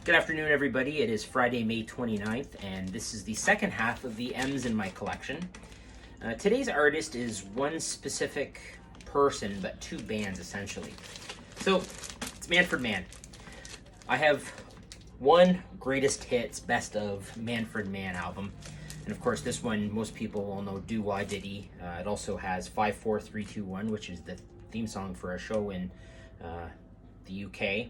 Good afternoon, everybody. It is Friday, May 29th, and this is the second half of the M's in my collection. Today's artist is one specific person, but two bands, essentially. So, it's Manfred Mann. I have one greatest hits, best of Manfred Mann album. And of course, this one, most people will know Do Why Diddy. It also has 54321, which is the theme song for a show in the UK.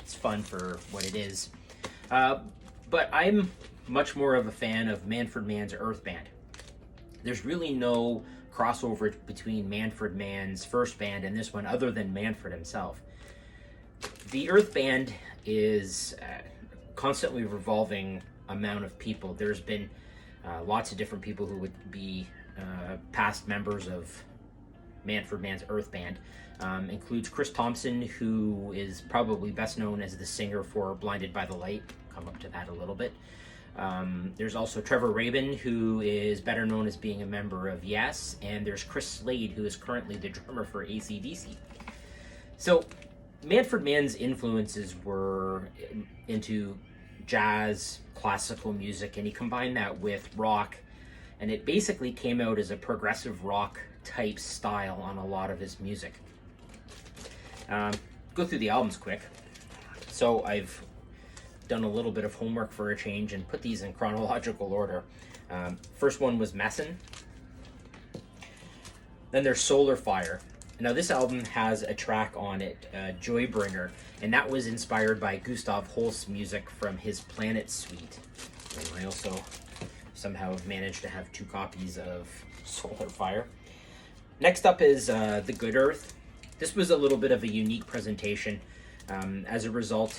It's fun for what it is. But I'm much more of a fan of Manfred Mann's Earth Band. There's really no crossover between Manfred Mann's first band and this one other than Manfred himself. The Earth Band is constantly revolving amount of people. There's been lots of different people who would be past members of Manfred Mann's Earth Band. Includes Chris Thompson, who is probably best known as the singer for Blinded by the Light. Come up to that a little bit. There's also Trevor Rabin, who is better known as being a member of Yes, and there's Chris Slade, who is currently the drummer for AC/DC. So Manfred Mann's influences were into jazz, classical music, and he combined that with rock, and it basically came out as a progressive rock type style on a lot of his music. Go through the albums quick. So I've done a little bit of homework for a change and put these in chronological order. First one was Messin. Then there's Solar Fire. Now this album has a track on it, Joybringer, and that was inspired by Gustav Holst's music from his Planet Suite. And I also somehow have managed to have two copies of Solar Fire. Next up is The Good Earth. This was a little bit of a unique presentation. As a result,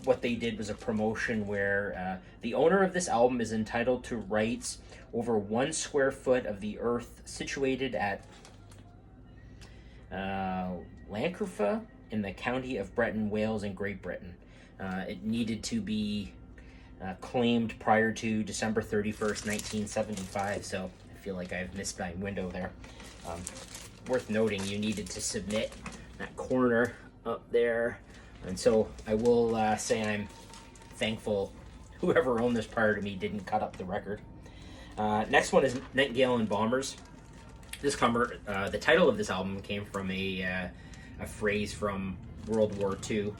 what they did was a promotion where the owner of this album is entitled to rights over 1 square foot of the earth situated at Lancerfa in the county of Breton, Wales in Great Britain. It needed to be claimed prior to December 31st, 1975, so I feel like I've missed my window there. Worth noting, you needed to submit that corner up there, and so I will say I'm thankful whoever owned this prior to me didn't cut up the record. Next one is Nightingale and Bombers. This the title of this album came from a phrase from World War II.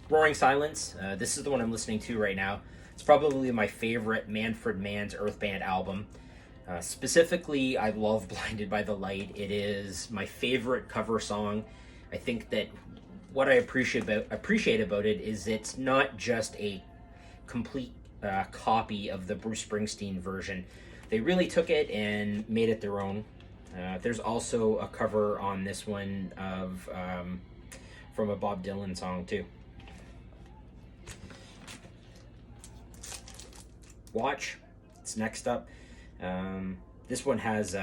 Roaring Silence. This is the one I'm listening to right now. It's probably my favorite Manfred Mann's Earth Band album. Specifically, I love Blinded by the Light. It is my favorite cover song. I think that what I appreciate about it is it's not just a complete copy of the Bruce Springsteen version. They really took it and made it their own. There's also a cover on this one of from a Bob Dylan song too. Watch. It's next up. This one has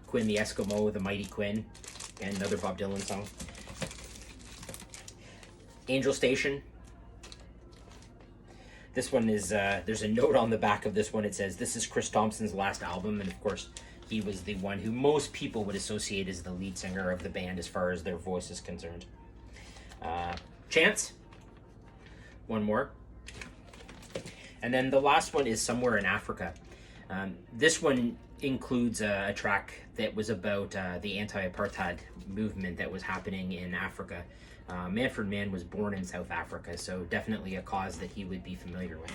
Quinn the Eskimo, the Mighty Quinn, and another Bob Dylan song. Angel Station. This one is, there's a note on the back of this one. It says, this is Chris Thompson's last album, and of course, he was the one who most people would associate as the lead singer of the band as far as their voice is concerned. Chance. One more. And then the last one is Somewhere in Africa. This one includes a track that was about the anti-apartheid movement that was happening in Africa. Manfred Mann was born in South Africa, so definitely a cause that he would be familiar with.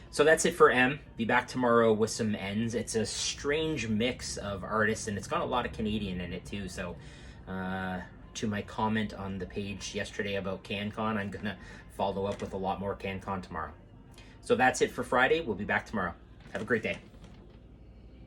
So that's it for M. Be back tomorrow with some N's. It's a strange mix of artists, and it's got a lot of Canadian in it too, so to my comment on the page yesterday about CanCon, I'm going to follow up with a lot more CanCon tomorrow. So that's it for Friday. We'll be back tomorrow. Have a great day.